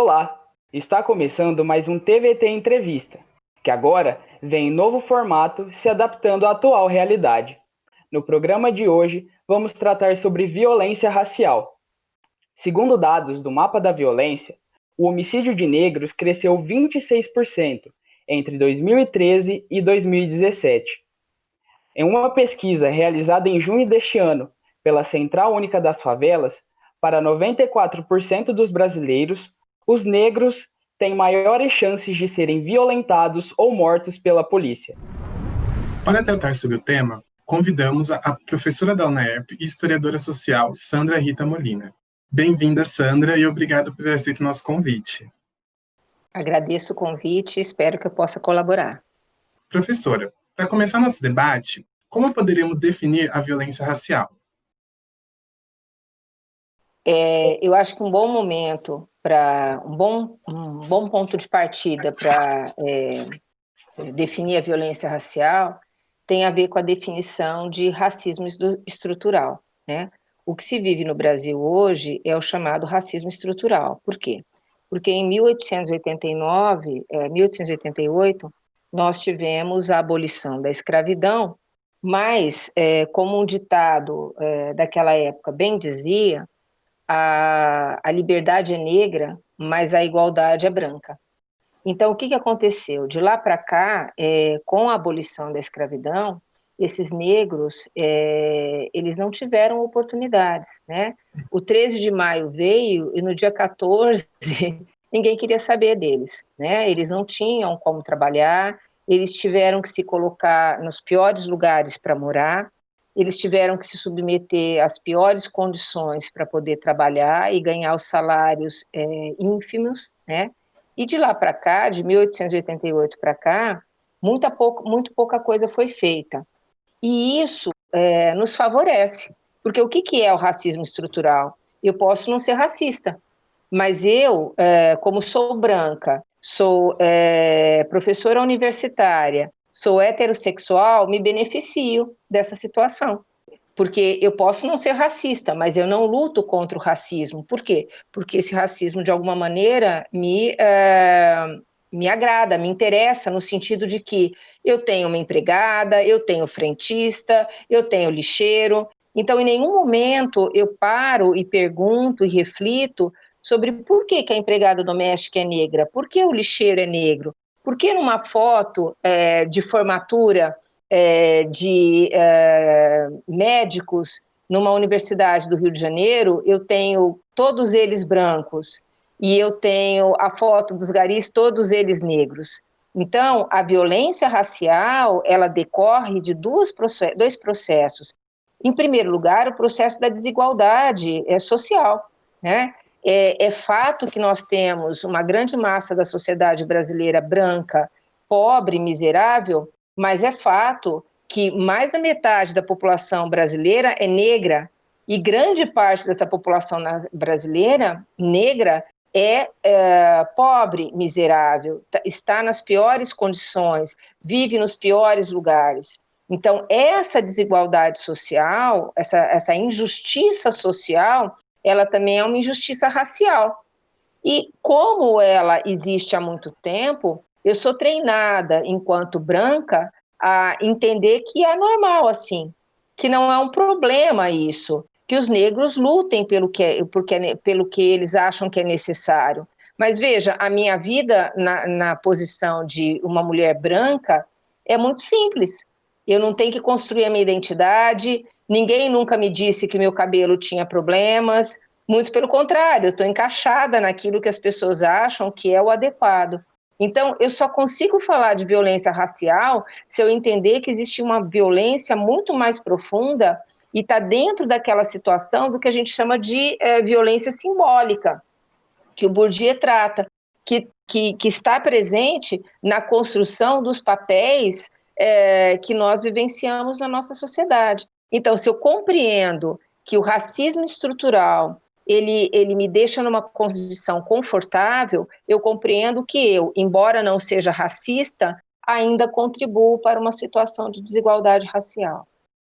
Olá! Está começando mais um TVT Entrevista, que agora vem em novo formato se adaptando à atual realidade. No programa de hoje, vamos tratar sobre violência racial. Segundo dados do Mapa da Violência, o homicídio de negros cresceu 26% entre 2013 e 2017. Em uma pesquisa realizada em junho deste ano pela Central Única das Favelas, para 94% dos brasileiros, os negros têm maiores chances de serem violentados ou mortos pela polícia. Para tratar sobre o tema, convidamos a professora da UNAERP e historiadora social, Sandra Rita Molina. Bem-vinda, Sandra, e obrigado por ter aceito o nosso convite. Agradeço o convite e espero que eu possa colaborar. Professora, para começar nosso debate, como poderíamos definir a violência racial? Eu acho que um bom momento um bom ponto de partida para definir a violência racial tem a ver com a definição de racismo estrutural, né? O que se vive no Brasil hoje é o chamado racismo estrutural. Por quê? Porque em 1888, nós tivemos a abolição da escravidão, mas, como um ditado daquela época bem dizia, a liberdade é negra, mas a igualdade é branca. Então, o que aconteceu? De lá para cá, com a abolição da escravidão, esses negros, eles não tiveram oportunidades, né? O 13 de maio veio e no dia 14 ninguém queria saber deles, né? Eles não tinham como trabalhar, eles tiveram que se colocar nos piores lugares para morar, eles tiveram que se submeter às piores condições para poder trabalhar e ganhar os salários ínfimos, né? E de lá para cá, de 1888 para cá, muito pouca coisa foi feita. E isso nos favorece, porque o que é o racismo estrutural? Eu posso não ser racista, mas eu, como sou branca, sou professora universitária, sou heterossexual, me beneficio dessa situação. Porque eu posso não ser racista, mas eu não luto contra o racismo. Por quê? Porque esse racismo, de alguma maneira, me agrada, me interessa, no sentido de que eu tenho uma empregada, eu tenho frentista, eu tenho lixeiro. Então, em nenhum momento eu paro e pergunto e reflito sobre por que a empregada doméstica é negra, por que o lixeiro é negro, por que numa foto de formatura de médicos numa universidade do Rio de Janeiro, eu tenho todos eles brancos, e eu tenho a foto dos garis, todos eles negros. Então, a violência racial, ela decorre de dois processos. Em primeiro lugar, o processo da desigualdade social, né? É fato que nós temos uma grande massa da sociedade brasileira branca, pobre, miserável, mas é fato que mais da metade da população brasileira é negra, e grande parte dessa população brasileira negra é pobre, miserável, está nas piores condições, vive nos piores lugares. Então, essa desigualdade social, essa injustiça social, ela também é uma injustiça racial. E como ela existe há muito tempo, eu sou treinada, enquanto branca, a entender que é normal assim, que não é um problema isso, que os negros lutem pelo que eles acham que é necessário. Mas veja, a minha vida na posição de uma mulher branca é muito simples. Eu não tenho que construir a minha identidade, ninguém nunca me disse que meu cabelo tinha problemas, muito pelo contrário, eu estou encaixada naquilo que as pessoas acham que é o adequado. Então, eu só consigo falar de violência racial se eu entender que existe uma violência muito mais profunda e está dentro daquela situação do que a gente chama de violência simbólica, que o Bourdieu trata, que está presente na construção dos papéis que nós vivenciamos na nossa sociedade. Então, se eu compreendo que o racismo estrutural ele me deixa numa condição confortável, eu compreendo que eu, embora não seja racista, ainda contribuo para uma situação de desigualdade racial.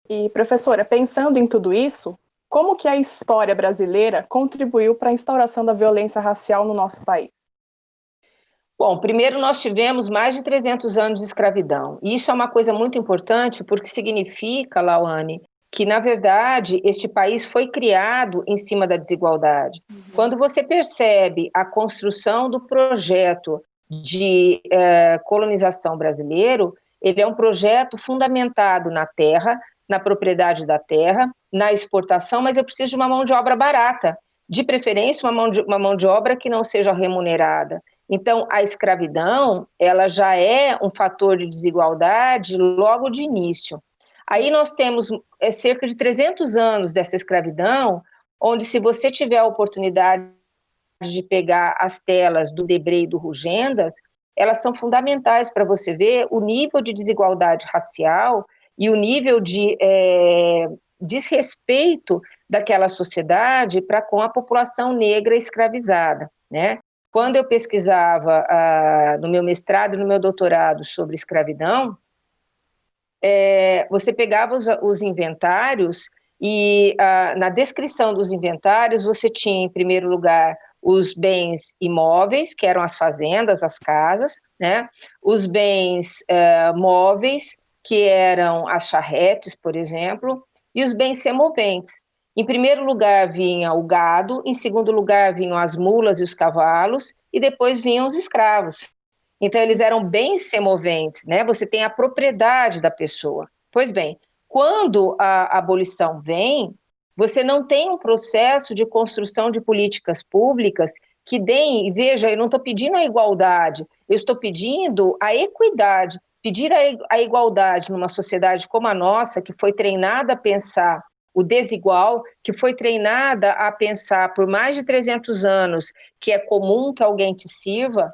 E, professora, pensando em tudo isso, como que a história brasileira contribuiu para a instauração da violência racial no nosso país? Bom, primeiro nós tivemos mais de 300 anos de escravidão. E isso é uma coisa muito importante porque significa, Lauane, que, na verdade, este país foi criado em cima da desigualdade. Quando você percebe a construção do projeto de colonização brasileiro, ele é um projeto fundamentado na terra, na propriedade da terra, na exportação, mas eu preciso de uma mão de obra barata, de preferência uma mão de obra que não seja remunerada. Então, a escravidão, ela já é um fator de desigualdade logo de início. Aí nós temos cerca de 300 anos dessa escravidão, onde se você tiver a oportunidade de pegar as telas do Debré e do Rugendas, elas são fundamentais para você ver o nível de desigualdade racial e o nível de desrespeito daquela sociedade para com a população negra escravizada, né? Quando eu pesquisava no meu mestrado e no meu doutorado sobre escravidão, você pegava os inventários e na descrição dos inventários você tinha, em primeiro lugar, os bens imóveis, que eram as fazendas, as casas, né? Os bens móveis, que eram as charretes, por exemplo, e os bens semoventes. Em primeiro lugar vinha o gado, em segundo lugar vinham as mulas e os cavalos, e depois vinham os escravos. Então, eles eram bens semoventes, né? Você tem a propriedade da pessoa. Pois bem, quando a abolição vem, você não tem um processo de construção de políticas públicas que deem, veja, eu não estou pedindo a igualdade, eu estou pedindo a equidade. Pedir a igualdade numa sociedade como a nossa, que foi treinada a pensar o desigual, que foi treinada a pensar por mais de 300 anos que é comum que alguém te sirva,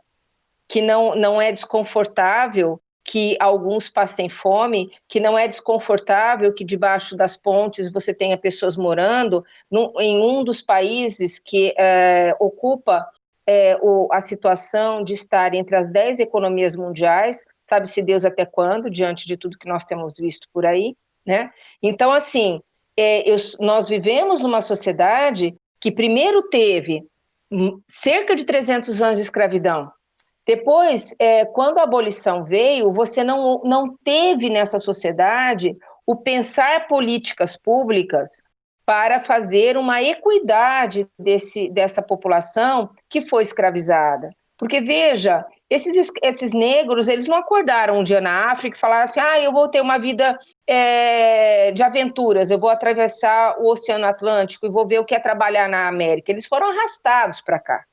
que não é desconfortável que alguns passem fome, que não é desconfortável que debaixo das pontes você tenha pessoas morando, em um dos países que ocupa a situação de estar entre as 10 economias mundiais, sabe-se Deus até quando, diante de tudo que nós temos visto por aí, né? Então, assim, nós vivemos numa sociedade que primeiro teve cerca de 300 anos de escravidão. Depois, quando a abolição veio, você não teve nessa sociedade o pensar políticas públicas para fazer uma equidade dessa população que foi escravizada. Porque, veja, esses negros, eles não acordaram um dia na África e falaram assim, eu vou ter uma vida de aventuras, eu vou atravessar o Oceano Atlântico e vou ver o que é trabalhar na América. Eles foram arrastados para cá.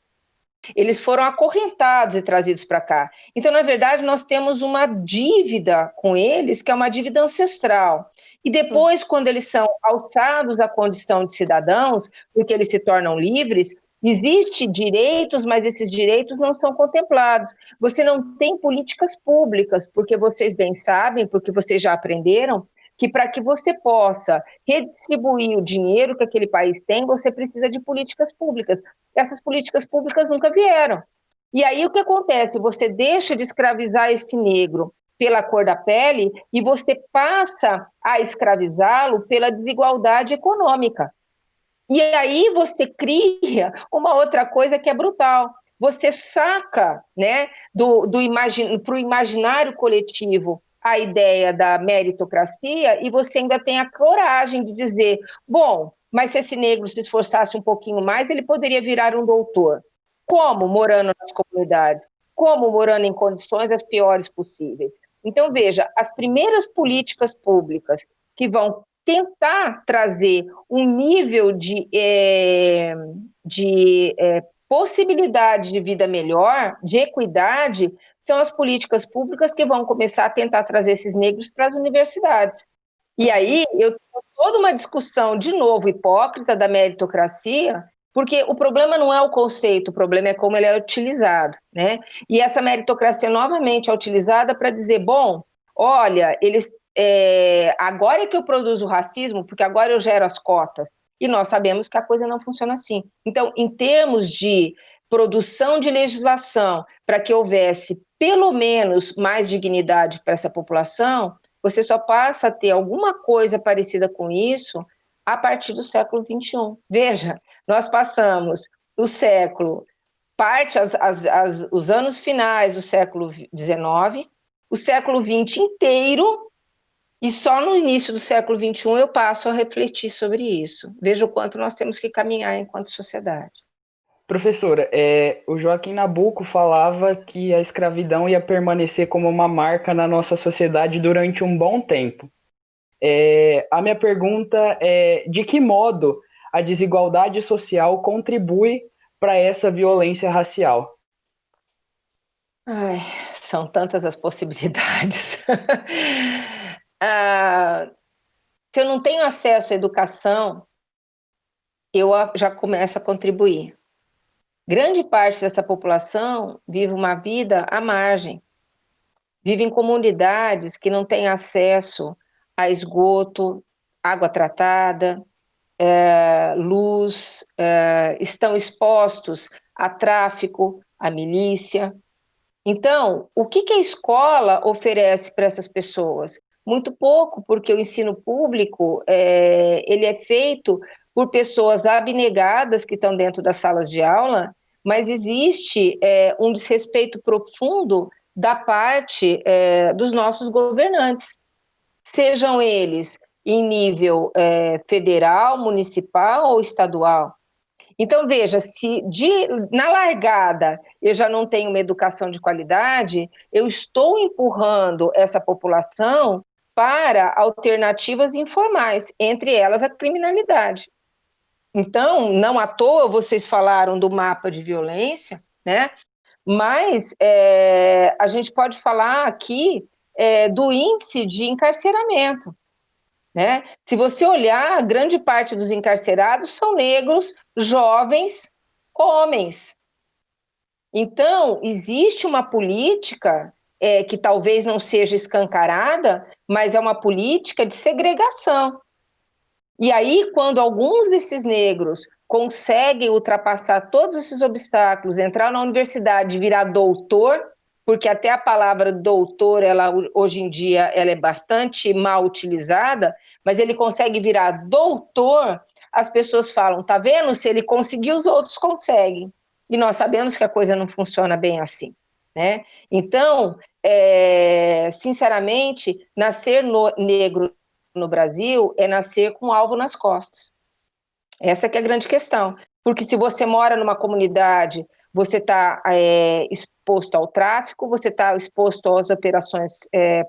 Eles foram acorrentados e trazidos para cá. Então, na verdade, nós temos uma dívida com eles, que é uma dívida ancestral. E depois, quando eles são alçados à condição de cidadãos, porque eles se tornam livres, existem direitos, mas esses direitos não são contemplados. Você não tem políticas públicas, porque vocês bem sabem, porque vocês já aprenderam, que para que você possa redistribuir o dinheiro que aquele país tem, você precisa de políticas públicas. Essas políticas públicas nunca vieram. E aí o que acontece? Você deixa de escravizar esse negro pela cor da pele e você passa a escravizá-lo pela desigualdade econômica. E aí você cria uma outra coisa que é brutal. Você saca, né, para o imaginário coletivo a ideia da meritocracia e você ainda tem a coragem de dizer, bom, mas se esse negro se esforçasse um pouquinho mais, ele poderia virar um doutor. Como? Morando nas comunidades. Como? Morando em condições as piores possíveis. Então, veja, as primeiras políticas públicas que vão tentar trazer um nível de possibilidade de vida melhor, de equidade, são as políticas públicas que vão começar a tentar trazer esses negros para as universidades. E aí eu tenho toda uma discussão, de novo, hipócrita da meritocracia, porque o problema não é o conceito, o problema é como ele é utilizado, né? E essa meritocracia novamente é utilizada para dizer, bom, olha, agora é que eu produzo racismo, porque agora eu gero as cotas. E nós sabemos que a coisa não funciona assim. Então, em termos de produção de legislação para que houvesse pelo menos mais dignidade para essa população, você só passa a ter alguma coisa parecida com isso a partir do século XXI. Veja, nós passamos o século os anos finais do século XIX, o século XX inteiro, e só no início do século XXI eu passo a refletir sobre isso. Veja o quanto nós temos que caminhar enquanto sociedade. Professora, o Joaquim Nabuco falava que a escravidão ia permanecer como uma marca na nossa sociedade durante um bom tempo. A minha pergunta é: de que modo a desigualdade social contribui para essa violência racial? Ai, são tantas as possibilidades. Se eu não tenho acesso à educação, eu já começo a contribuir. Grande parte dessa população vive uma vida à margem, vive em comunidades que não têm acesso a esgoto, água tratada, luz, estão expostos a tráfico, a milícia. Então, o que a escola oferece para essas pessoas? Muito pouco, porque o ensino público ele é feito por pessoas abnegadas que estão dentro das salas de aula, mas existe um desrespeito profundo da parte dos nossos governantes, sejam eles em nível federal, municipal ou estadual. Então, veja, se na largada eu já não tenho uma educação de qualidade, eu estou empurrando essa população para alternativas informais, entre elas a criminalidade. Então, não à toa vocês falaram do mapa de violência, né? Mas a gente pode falar aqui do índice de encarceramento. Né? Se você olhar, grande parte dos encarcerados são negros, jovens, homens. Então, existe uma política que talvez não seja escancarada, mas é uma política de segregação. E aí, quando alguns desses negros conseguem ultrapassar todos esses obstáculos, entrar na universidade e virar doutor, porque até a palavra doutor, hoje em dia, ela é bastante mal utilizada, mas ele consegue virar doutor, as pessoas falam, tá vendo? Se ele conseguiu, os outros conseguem. E nós sabemos que a coisa não funciona bem assim, né? Então, sinceramente, nascer negro no Brasil é nascer com um alvo nas costas. Essa que é a grande questão. Porque se você mora numa comunidade, você está exposto ao tráfico, você está exposto às operações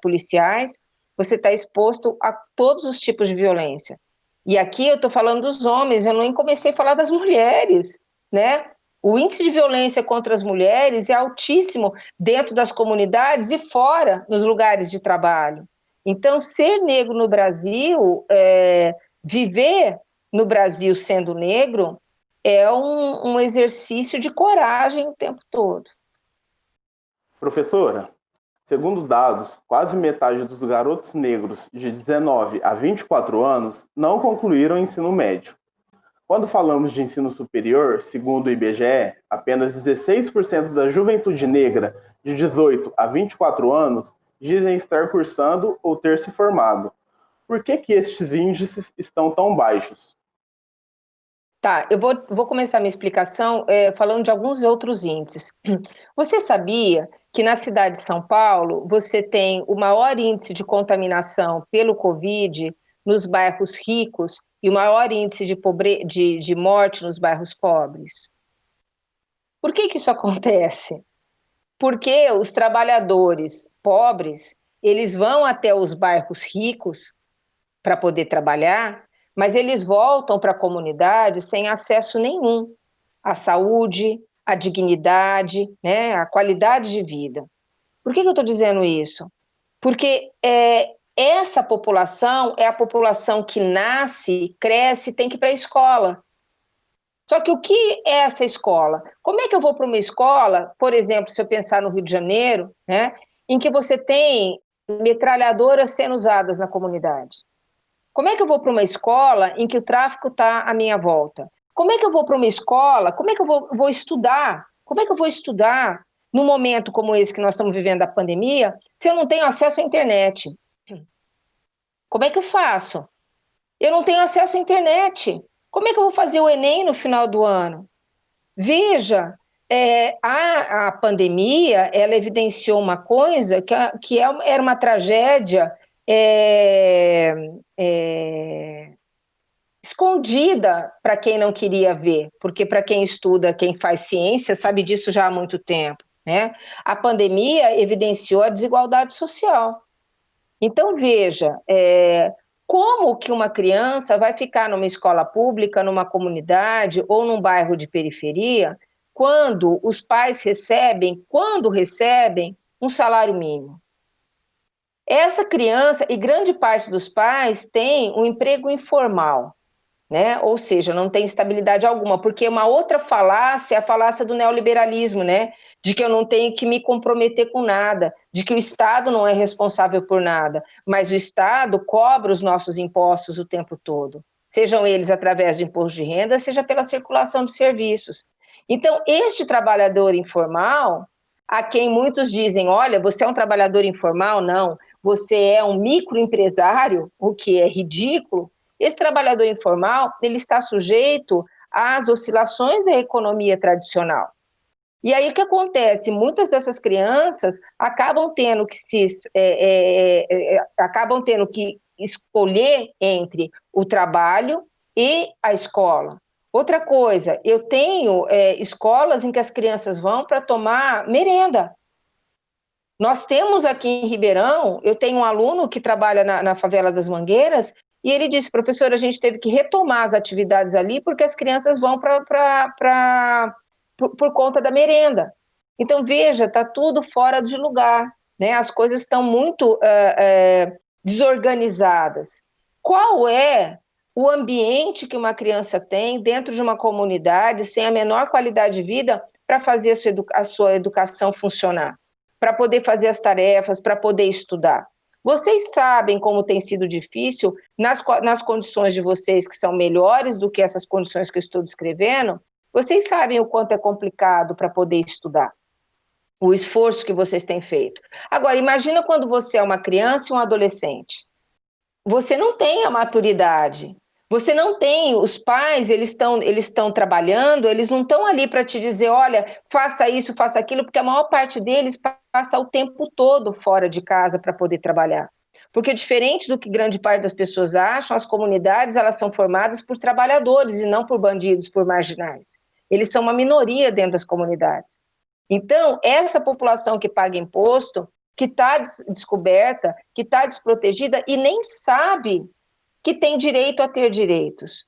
policiais, você está exposto a todos os tipos de violência. E aqui eu estou falando dos homens, eu nem comecei a falar das mulheres, né? O índice de violência contra as mulheres é altíssimo dentro das comunidades e fora, nos lugares de trabalho. Então, ser negro no Brasil, viver no Brasil sendo negro, é um exercício de coragem o tempo todo. Professora, segundo dados, quase metade dos garotos negros de 19 a 24 anos não concluíram o ensino médio. Quando falamos de ensino superior, segundo o IBGE, apenas 16% da juventude negra de 18 a 24 anos dizem estar cursando ou ter se formado. Por que estes índices estão tão baixos? Tá, eu vou começar minha explicação falando de alguns outros índices. Você sabia que na cidade de São Paulo você tem o maior índice de contaminação pelo Covid nos bairros ricos e o maior índice de morte nos bairros pobres? Por que isso acontece? Porque os trabalhadores pobres, eles vão até os bairros ricos para poder trabalhar, mas eles voltam para a comunidade sem acesso nenhum à saúde, à dignidade, né, à qualidade de vida. Por que eu estou dizendo isso? Porque essa população é a população que nasce, cresce, tem que ir para a escola. Só que o que é essa escola? Como é que eu vou para uma escola, por exemplo, se eu pensar no Rio de Janeiro, né, em que você tem metralhadoras sendo usadas na comunidade? Como é que eu vou para uma escola em que o tráfico está à minha volta? Como é que eu vou para uma escola? Como é que eu vou estudar? Como é que eu vou estudar num momento como esse que nós estamos vivendo, a pandemia, se eu não tenho acesso à internet? Como é que eu faço? Eu não tenho acesso à internet. Como é que eu vou fazer o Enem no final do ano? Veja, a pandemia, ela evidenciou uma coisa era uma tragédia escondida para quem não queria ver, porque para quem estuda, quem faz ciência, sabe disso já há muito tempo, né? A pandemia evidenciou a desigualdade social. Então, veja, como que uma criança vai ficar numa escola pública, numa comunidade ou num bairro de periferia, quando os pais recebem, um salário mínimo? Essa criança, e grande parte dos pais, tem um emprego informal, né? Ou seja, não tem estabilidade alguma, porque uma outra falácia é a falácia do neoliberalismo, né? De que eu não tenho que me comprometer com nada, de que o Estado não é responsável por nada, mas o Estado cobra os nossos impostos o tempo todo, sejam eles através de imposto de renda, seja pela circulação de serviços. Então, este trabalhador informal, a quem muitos dizem, olha, você é um trabalhador informal? Não, você é um microempresário, o que é ridículo. Esse trabalhador informal, ele está sujeito às oscilações da economia tradicional. E aí o que acontece? Muitas dessas crianças acabam tendo que escolher entre o trabalho e a escola. Outra coisa, eu tenho escolas em que as crianças vão para tomar merenda. Nós temos aqui em Ribeirão, eu tenho um aluno que trabalha na favela das Mangueiras, e ele disse, professor, a gente teve que retomar as atividades ali porque as crianças vão por conta da merenda. Então, veja, está tudo fora de lugar, né? As coisas estão muito desorganizadas. Qual é o ambiente que uma criança tem dentro de uma comunidade sem a menor qualidade de vida para fazer a sua educação funcionar? Para poder fazer as tarefas, para poder estudar. Vocês sabem como tem sido difícil, nas condições de vocês que são melhores do que essas condições que eu estou descrevendo, vocês sabem o quanto é complicado para poder estudar, o esforço que vocês têm feito. Agora, imagina quando você é uma criança e um adolescente. Você não tem a maturidade, você não tem, os pais, eles estão trabalhando, eles não estão ali para te dizer, olha, faça isso, faça aquilo, porque a maior parte deles passa o tempo todo fora de casa para poder trabalhar. Porque diferente do que grande parte das pessoas acham, as comunidades, elas são formadas por trabalhadores e não por bandidos, por marginais. Eles são uma minoria dentro das comunidades. Então, essa população que paga imposto, que está descoberta, que está desprotegida e nem sabe que tem direito a ter direitos.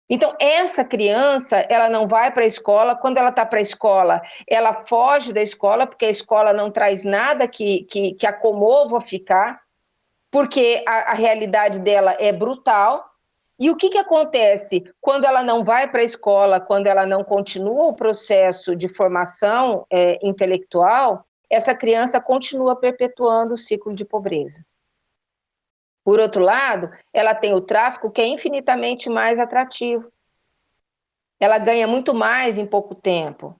Então, essa criança, ela não vai para a escola, quando ela está para a escola, ela foge da escola, porque a escola não traz nada que a comova a ficar, porque a realidade dela é brutal. E o que acontece quando ela não vai para a escola, quando ela não continua o processo de formação intelectual, essa criança continua perpetuando o ciclo de pobreza. Por outro lado, ela tem o tráfico, que é infinitamente mais atrativo. Ela ganha muito mais em pouco tempo.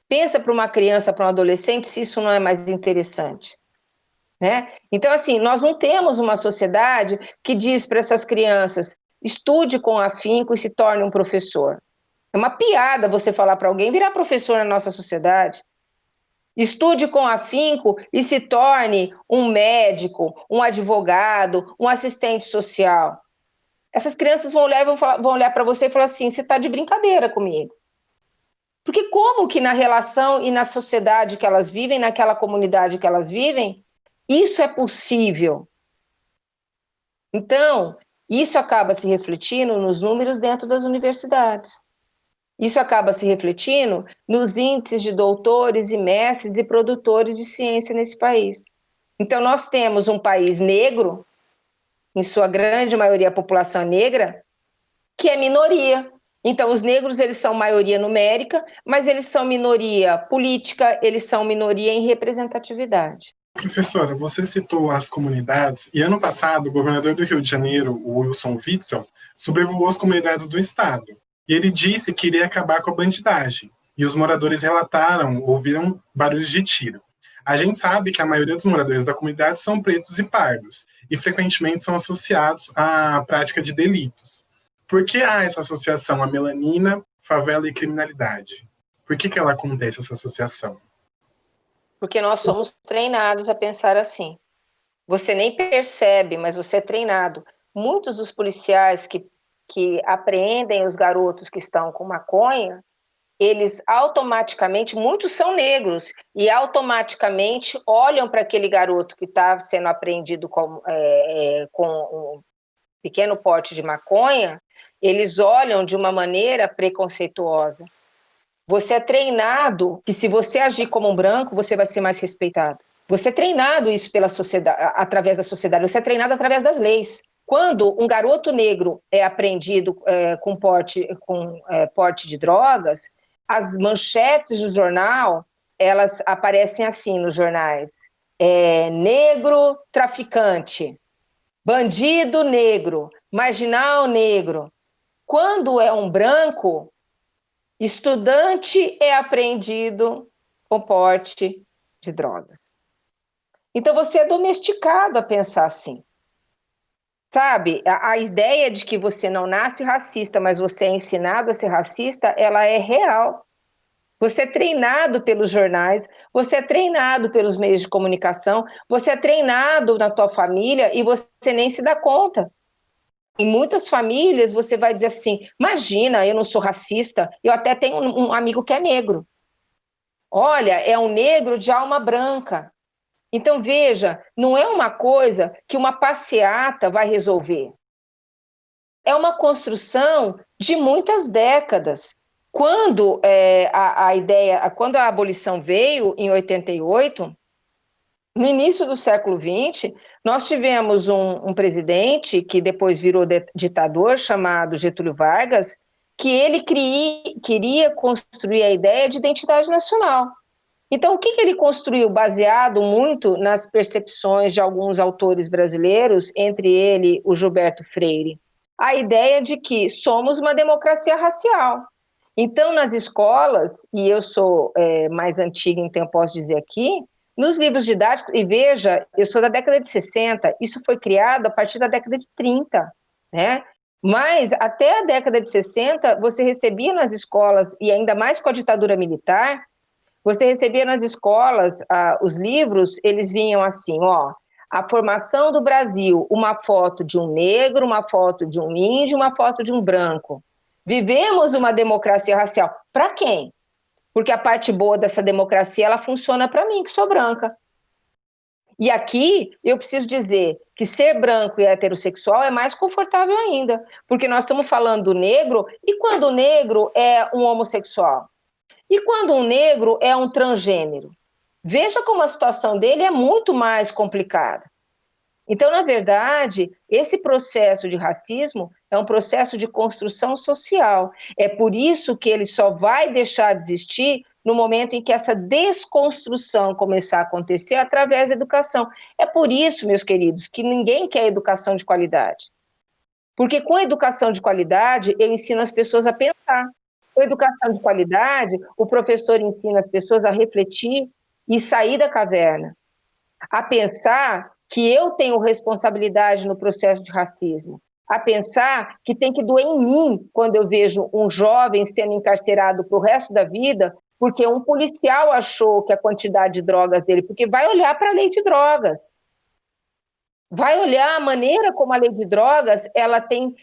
Pensa para uma criança, para um adolescente, se isso não é mais interessante, né? Então, assim, nós não temos uma sociedade que diz para essas crianças, estude com afinco e se torne um professor. É uma piada você falar para alguém virar professor na nossa sociedade. Estude com afinco e se torne um médico, um advogado, um assistente social. Essas crianças vão olhar para você e falar assim, você está de brincadeira comigo. Porque como que na relação e na sociedade que elas vivem, naquela comunidade que elas vivem, isso é possível? Então, isso acaba se refletindo nos números dentro das universidades. Isso acaba se refletindo nos índices de doutores e mestres e produtores de ciência nesse país. Então, nós temos um país negro, em sua grande maioria a população negra, que é minoria. Então, os negros, eles são maioria numérica, mas eles são minoria política, eles são minoria em representatividade. Professora, você citou as comunidades, e ano passado o governador do Rio de Janeiro, o Wilson Witzel, sobrevoou as comunidades do estado. E ele disse que iria acabar com a bandidagem. E os moradores ouviram barulhos de tiro. A gente sabe que a maioria dos moradores da comunidade são pretos e pardos, e frequentemente são associados à prática de delitos. Por que há essa associação à melanina, favela e criminalidade? Por que ela acontece, essa associação? Porque nós somos treinados a pensar assim. Você nem percebe, mas você é treinado. Muitos dos policiais que apreendem os garotos que estão com maconha, eles automaticamente, muitos são negros, e automaticamente olham para aquele garoto que está sendo apreendido com um pequeno porte de maconha, eles olham de uma maneira preconceituosa. Você é treinado que se você agir como um branco, você vai ser mais respeitado. Você é treinado isso pela sociedade, através da sociedade, você é treinado através das leis. Quando um garoto negro é apreendido com porte de drogas, as manchetes do jornal, elas aparecem assim nos jornais. Negro traficante, bandido negro, marginal negro. Quando é um branco, estudante é apreendido com porte de drogas. Então você é domesticado a pensar assim. Sabe, a ideia de que você não nasce racista, mas você é ensinado a ser racista, ela é real. Você é treinado pelos jornais, você é treinado pelos meios de comunicação, você é treinado na tua família e você nem se dá conta. Em muitas famílias você vai dizer assim, imagina, eu não sou racista, eu até tenho um amigo que é negro. Olha, é um negro de alma branca. Então, veja, não é uma coisa que uma passeata vai resolver. É uma construção de muitas décadas. Quando quando a abolição veio, em 88, no início do século XX, nós tivemos um presidente que depois virou ditador, chamado Getúlio Vargas, que ele queria construir a ideia de identidade nacional. Então, o que ele construiu, baseado muito nas percepções de alguns autores brasileiros, entre ele o Gilberto Freire? A ideia de que somos uma democracia racial. Então, nas escolas, e eu sou mais antiga, então eu posso dizer aqui, nos livros didáticos, e veja, eu sou da década de 60, isso foi criado a partir da década de 30, né? Mas até a década de 60, você recebia nas escolas, e ainda mais com a ditadura militar, você recebia nas escolas, os livros, eles vinham assim, ó, a formação do Brasil, uma foto de um negro, uma foto de um índio, uma foto de um branco. Vivemos uma democracia racial. Para quem? Porque a parte boa dessa democracia, ela funciona para mim, que sou branca. E aqui, eu preciso dizer que ser branco e heterossexual é mais confortável ainda, porque nós estamos falando do negro, e quando o negro é um homossexual? E quando um negro é um transgênero? Veja como a situação dele é muito mais complicada. Então, na verdade, esse processo de racismo é um processo de construção social. É por isso que ele só vai deixar de existir no momento em que essa desconstrução começar a acontecer através da educação. É por isso, meus queridos, que ninguém quer educação de qualidade. Porque com a educação de qualidade, eu ensino as pessoas a pensar. Com a educação de qualidade, o professor ensina as pessoas a refletir e sair da caverna, a pensar que eu tenho responsabilidade no processo de racismo, a pensar que tem que doer em mim quando eu vejo um jovem sendo encarcerado para o resto da vida porque um policial achou que a quantidade de drogas dele, porque vai olhar para a lei de drogas, vai olhar a maneira como a lei de drogas ela tem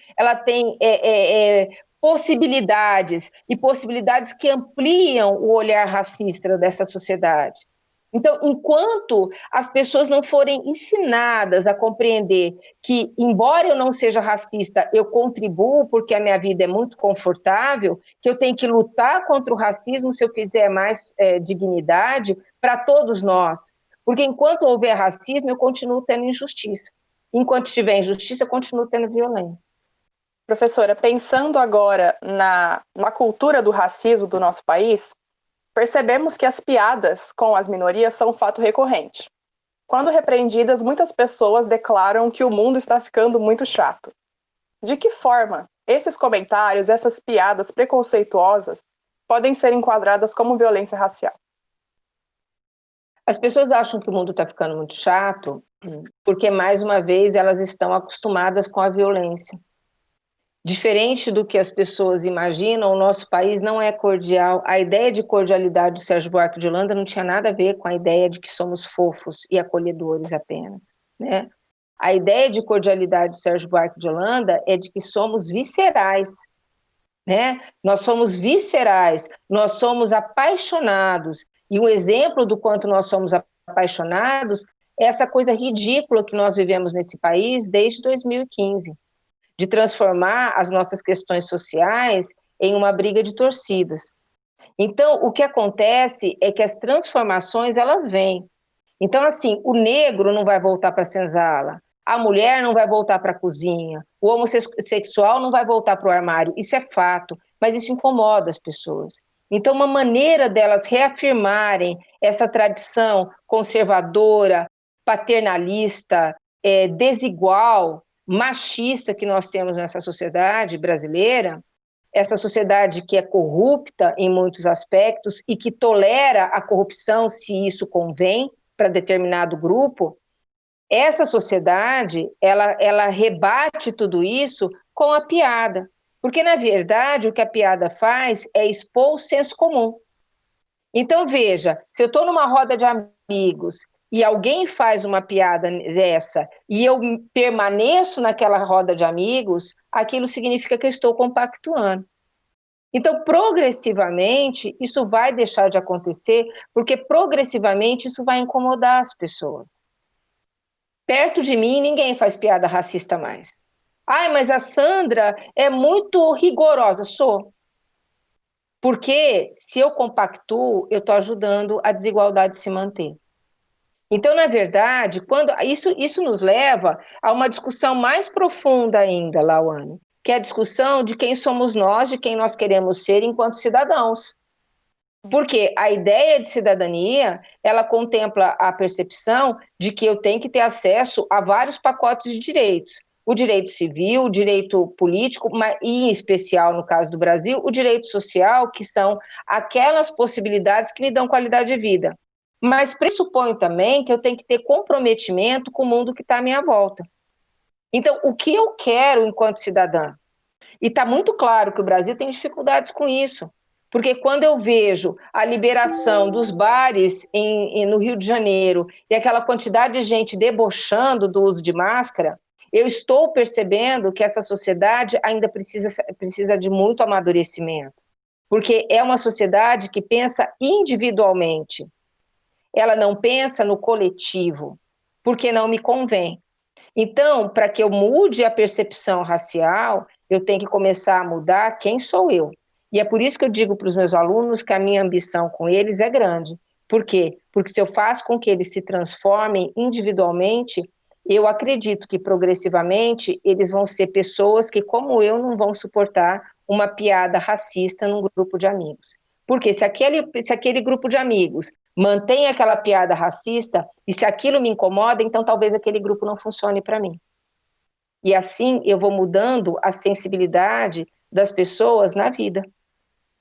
possibilidades, e possibilidades que ampliam o olhar racista dessa sociedade. Então, enquanto as pessoas não forem ensinadas a compreender que, embora eu não seja racista, eu contribuo porque a minha vida é muito confortável, que eu tenho que lutar contra o racismo se eu quiser mais dignidade para todos nós. Porque enquanto houver racismo, eu continuo tendo injustiça. Enquanto tiver injustiça, eu continuo tendo violência. Professora, pensando agora na cultura do racismo do nosso país, percebemos que as piadas com as minorias são um fato recorrente. Quando repreendidas, muitas pessoas declaram que o mundo está ficando muito chato. De que forma esses comentários, essas piadas preconceituosas, podem ser enquadradas como violência racial? As pessoas acham que o mundo está ficando muito chato porque, mais uma vez, elas estão acostumadas com a violência. Diferente do que as pessoas imaginam, o nosso país não é cordial. A ideia de cordialidade do Sérgio Buarque de Holanda não tinha nada a ver com a ideia de que somos fofos e acolhedores apenas, né? A ideia de cordialidade do Sérgio Buarque de Holanda é de que somos viscerais, né? Nós somos viscerais, nós somos apaixonados. E um exemplo do quanto nós somos apaixonados é essa coisa ridícula que nós vivemos nesse país desde 2015. De transformar as nossas questões sociais em uma briga de torcidas. Então, o que acontece é que as transformações, elas vêm. Então, assim, o negro não vai voltar para a senzala, a mulher não vai voltar para a cozinha, o homossexual não vai voltar para o armário, isso é fato, mas isso incomoda as pessoas. Então, uma maneira delas reafirmarem essa tradição conservadora, paternalista, desigual, machista que nós temos nessa sociedade brasileira, essa sociedade que é corrupta em muitos aspectos e que tolera a corrupção se isso convém para determinado grupo, essa sociedade, ela rebate tudo isso com a piada. Porque, na verdade, o que a piada faz é expor o senso comum. Então, veja, se eu estou numa roda de amigos e alguém faz uma piada dessa e eu permaneço naquela roda de amigos, aquilo significa que eu estou compactuando. Então, progressivamente, isso vai deixar de acontecer, porque progressivamente isso vai incomodar as pessoas. Perto de mim, ninguém faz piada racista mais. Ai, mas a Sandra é muito rigorosa. Sou. Porque se eu compactuo, eu estou ajudando a desigualdade se manter. Então, na verdade, isso nos leva a uma discussão mais profunda ainda, Lauane, que é a discussão de quem somos nós, de quem nós queremos ser enquanto cidadãos. Porque a ideia de cidadania, ela contempla a percepção de que eu tenho que ter acesso a vários pacotes de direitos. O direito civil, o direito político, e em especial, no caso do Brasil, o direito social, que são aquelas possibilidades que me dão qualidade de vida. Mas pressupõe também que eu tenho que ter comprometimento com o mundo que está à minha volta. Então, o que eu quero enquanto cidadã? E está muito claro que o Brasil tem dificuldades com isso, porque quando eu vejo a liberação dos bares no Rio de Janeiro e aquela quantidade de gente debochando do uso de máscara, eu estou percebendo que essa sociedade ainda precisa de muito amadurecimento, porque é uma sociedade que pensa individualmente. Ela não pensa no coletivo, porque não me convém. Então, para que eu mude a percepção racial, eu tenho que começar a mudar quem sou eu. E é por isso que eu digo para os meus alunos que a minha ambição com eles é grande. Por quê? Porque se eu faço com que eles se transformem individualmente, eu acredito que progressivamente eles vão ser pessoas que, como eu, não vão suportar uma piada racista num grupo de amigos. Porque se aquele grupo de amigos mantém aquela piada racista, e se aquilo me incomoda, então talvez aquele grupo não funcione para mim. E assim eu vou mudando a sensibilidade das pessoas na vida.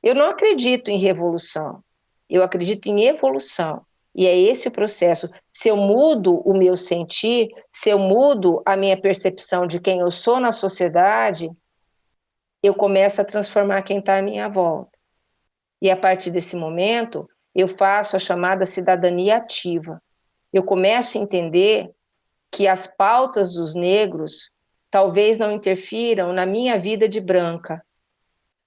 Eu não acredito em revolução, eu acredito em evolução. E é esse o processo. Se eu mudo o meu sentir, se eu mudo a minha percepção de quem eu sou na sociedade, eu começo a transformar quem está à minha volta. E a partir desse momento, eu faço a chamada cidadania ativa. Eu começo a entender que as pautas dos negros talvez não interfiram na minha vida de branca,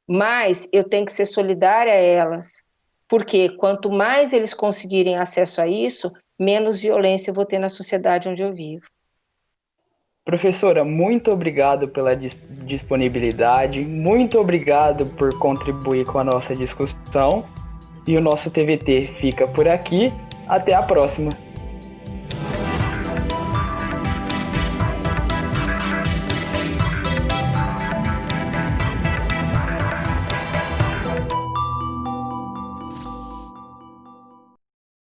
mas eu tenho que ser solidária a elas, porque quanto mais eles conseguirem acesso a isso, menos violência eu vou ter na sociedade onde eu vivo. Professora, muito obrigado pela disponibilidade, muito obrigado por contribuir com a nossa discussão. E o nosso TVT fica por aqui. Até a próxima!